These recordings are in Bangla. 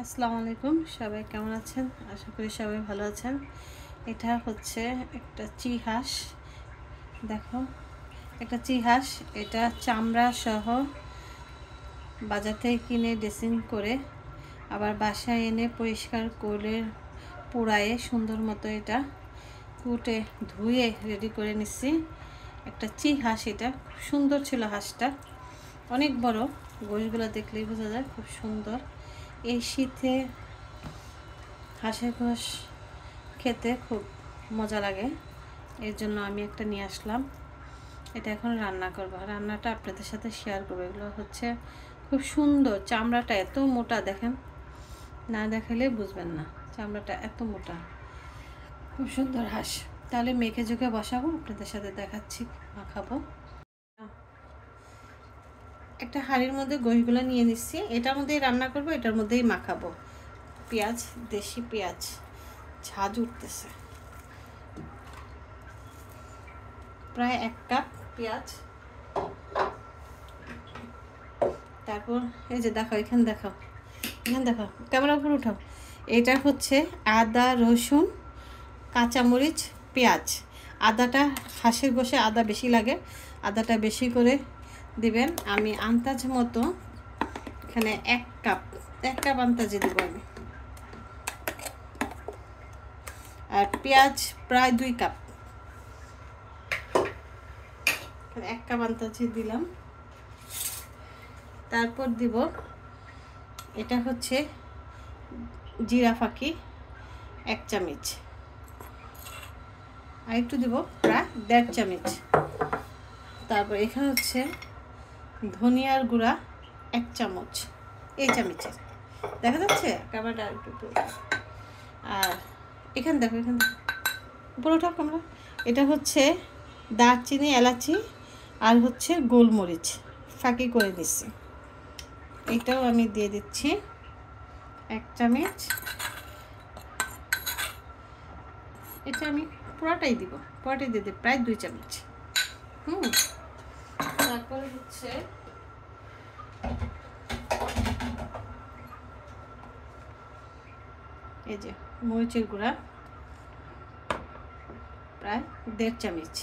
আসসালামু আলাইকুম, সবাই কেমন আছেন? আশা করি সবাই ভালো আছেন। এটা হচ্ছে একটা চিহাঁস। দেখো, একটা চিহাঁস। এটা চামড়া সহ বাজার থেকে কিনে ড্রেসিং করে আবার বাসায় এনে পরিষ্কার করে পোড়ায়ে সুন্দর মতো এটা কুটে ধুয়ে রেডি করে নিচ্ছি। একটা চিহাঁস। এটা খুব সুন্দর ছিল হাঁসটা, অনেক বড়। গোশগুলো দেখলেই বোঝা যায় খুব সুন্দর। এই শীতে হাঁসের গোশ খেতে খুব মজা লাগে, এর জন্য আমি একটা নিয়ে আসলাম। এটা এখন রান্না করব। রান্নাটা আপনাদের সাথে শেয়ার করবো। এগুলো হচ্ছে খুব সুন্দর। চামড়াটা এত মোটা, দেখেন, না দেখালে বুঝবেন না। চামড়াটা এত মোটা, খুব সুন্দর হাঁস। তাহলে মেখে ঝুঁকে বসাবো, আপনাদের সাথে দেখাচ্ছি, মাখাবো। একটা হাঁড়ির মধ্যে গোশগুলো নিয়ে নিচ্ছি। এটার মধ্যেই রান্না করব, এটার মধ্যেই মাখাবো। পেঁয়াজ, দেশি পেঁয়াজ, ঝাঁজ উঠতেছে। প্রায় 1 কাপ পেঁয়াজ। তারপর এই যে দেখো, এখানে দেখো, ক্যামেরা উপর উঠাও। এটা হচ্ছে আদা, রসুন, কাঁচামরিচ, পেঁয়াজ। আদাটা হাঁসের গোশে আদা বেশি লাগে, আদাটা বেশি করে দিবেন। আমি আন্দাজ মতো এখানে 1 কাপ আন্দাজে দেবো আমি। আর পেঁয়াজ প্রায় 2 কাপ। 1 কাপ আন্দাজে দিলাম। তারপর দিব, এটা হচ্ছে জিরা ফাঁকি 1 চামচ। আর একটু দিব, প্রায় 1.5 চামচ। তারপর এখানে হচ্ছে ধনিয়ার গুঁড়া 1 চামচ, এই চামচের। দেখা যাচ্ছে ক্যামেরাটা একটু। আর এখানে দেখো, উপরে ওঠা ক্যামেরা। এটা হচ্ছে দারচিনি, এলাচি আর হচ্ছে গোলমরিচ ফাঁকি করে দিচ্ছি। এটাও আমি দিয়ে দিচ্ছি 1 চামচ। এটা আমি পুরোটাই দিব, পুরোটাই দিয়ে দিই, প্রায় 2 চামচ। তারপরে হচ্ছে এই যে মরিচের গুঁড়া প্রায় 1.5 চামচ।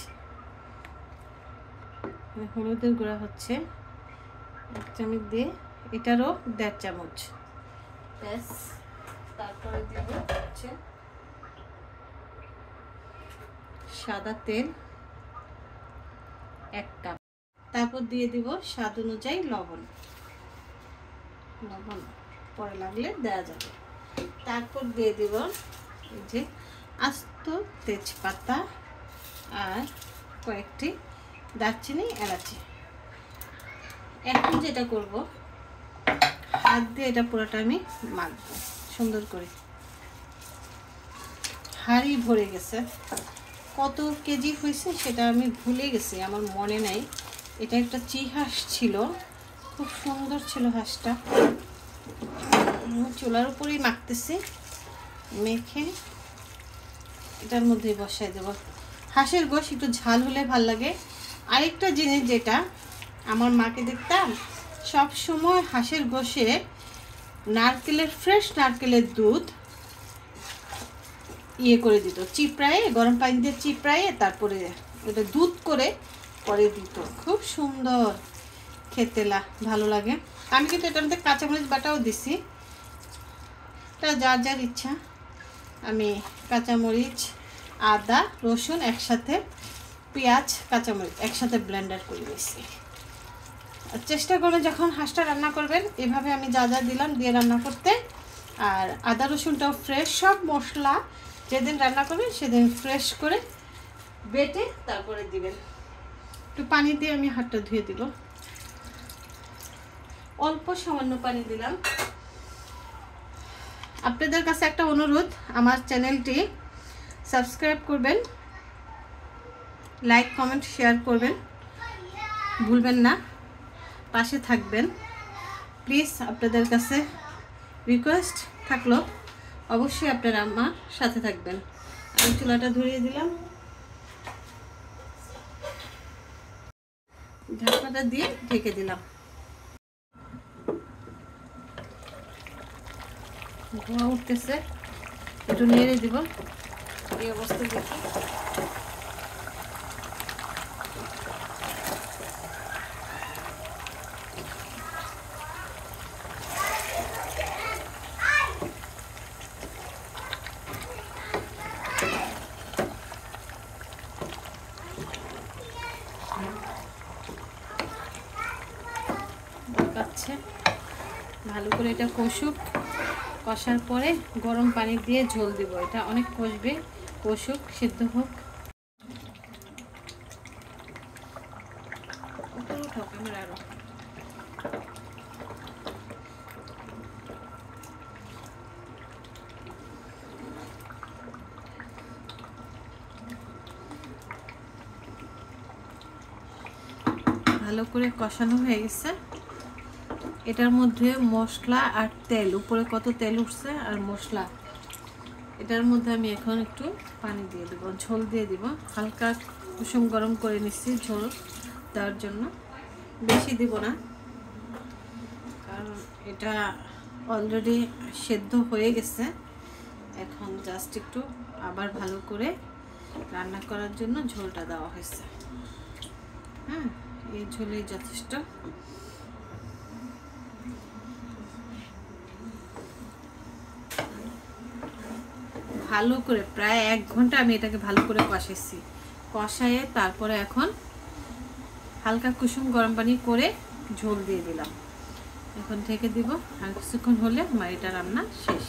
হলুদের গুঁড়া হচ্ছে 1 চামচ দিয়ে, এটারও 1.5 চামচ। ব্যাস। তারপরে দিব হচ্ছে সাদা তেল 1 কাপ। তারপর দিয়ে দিব স্বাদ অনুযায়ী লবণ পরে লাগলে দেওয়া যাবে। তারপর দিয়ে দিব এই যে আস্ত তেজপাতা আর কয়েকটি দারচিনি, এলাচি। এখন যেটা করব, হাত দিয়ে এটা পুরোটা আমি মাখবো সুন্দর করে। হাঁড়ি ভরে গেছে, কত কেজি হয়েছে সেটা আমি ভুলে গেছি, আমার মনে নাই। এটা একটা চিহাঁস ছিল, খুব সুন্দর ছিল হাঁসটা। চুলার উপরেই মাখতেছি, মেখে এটার মধ্যে বসাই দেব। হাঁসের গোশ একটু ঝাল হলে ভাল লাগে। আরেকটা জিনিস, যেটা আমার মাকে দেখতাম সব সময় হাঁসের গোশে নারকেলের, ফ্রেশ নারকেলের দুধ করে দিত, চিপড়ায়ে, গরম পানি দিয়ে চিপড়ায়ে তারপরে ওটা দুধ করে পরে দিত। খুব সুন্দর খেতে ভালো লাগে। আমি কিন্তু এটার মধ্যে কাঁচামরিচ বাটাও দিছি, এটা যার যার ইচ্ছা। আমি কাঁচামরিচ, আদা, রসুন একসাথে, পেঁয়াজ, কাঁচামরিচ একসাথে ব্লেন্ডার করে দিয়েছি। চেষ্টা করে যখন হাঁসটা রান্না করবেন এভাবে আমি যা যা দিলাম দিয়ে রান্না করতে। আর আদা রসুনটাও ফ্রেশ, সব মশলা যেদিন রান্না করবেন সেদিন ফ্রেশ করে বেটে তারপরে দিবেন। একটু পানি দিয়ে আমি হাতটা ধুয়ে দিব, অল্প সামান্য পানি দিলাম। আপনাদের কাছে একটা অনুরোধ, আমার চ্যানেলটি সাবস্ক্রাইব করবেন, লাইক, কমেন্ট, শেয়ার করবেন, ভুলবেন না, পাশে থাকবেন প্লিজ। আপনাদের কাছে রিকোয়েস্ট থাকলো, অবশ্যই আপনারা আমার সাথে থাকবেন। আমি চুলাটা ধরিয়ে দিলাম, ঢাকনাটা দিয়ে ঢেকে দিলাম। ধোঁয়া উঠতেছে, একটু নেড়ে দিব। এই অবস্থা দেখি। ভালো করে এটা কষুক, কষার পরে গরম পানি দিয়ে ঝোল দিব। এটা অনেক কষবে, কষুক, সিদ্ধ হোক। আরো ভালো করে কষানো হয়ে গেছে। এটার মধ্যে মশলা আর তেল, উপরে কত তেল উঠছে আর মশলা, এটার মধ্যে আমি এখন একটু পানি দিয়ে দেবো, ঝোল দিয়ে দিব। হালকা কুসুম গরম করে নিচ্ছি ঝোল দেওয়ার জন্য, বেশি দিব না, কারণ এটা অলরেডি সেদ্ধ হয়ে গেছে। এখন জাস্ট একটু আবার ভালো করে রান্না করার জন্য ঝোলটা দেওয়া হয়েছে। হ্যাঁ, এই ঝোলেই যথেষ্ট। ভালো করে প্রায় 1 ঘন্টা আমি এটাকে ভালো করে কষাইছি। কষায়ে তারপরে এখন হালকা কুসুম গরম পানি করে ঝোল দিয়ে দিলাম। এখন থেকে দিব, আর কিছুক্ষণ হলে আমার এটা রান্না শেষ।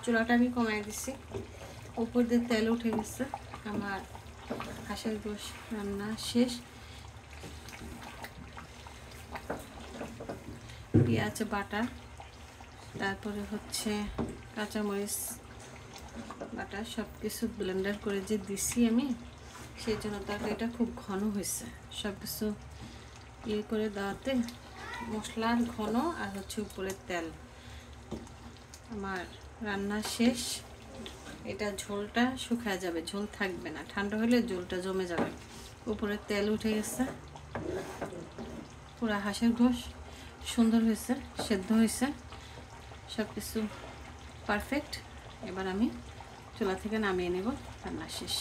চুলাটা আমি কমাই দিচ্ছি, উপর দিয়ে তেল উঠে গেছে। আমার হাঁসের গোশ রান্না শেষ। পেঁয়াজ বাটা, তারপরে হচ্ছে কাঁচামরিচ বাটা, সব কিছু ব্লেন্ডার করে যে দিছি আমি, সেই জন্য তরকারিটা খুব ঘন হয়েছে। সব কিছু ইয়ে করে দেওয়াতে মশলার ঘন আর হচ্ছে উপরে তেল। আমার রান্না শেষ। এটা ঝোলটা শুকায় যাবে, ঝোল থাকবে না, ঠান্ডা হলে ঝোলটা জমে যাবে। উপরে তেল উঠে গেছে, পুরা হাঁসের গোশ সুন্দর হয়েছে, সেদ্ধ হয়েছে, সব কিছু পারফেক্ট। এবার আমি চুলা থেকে নামিয়ে নেব, রান্না শেষ।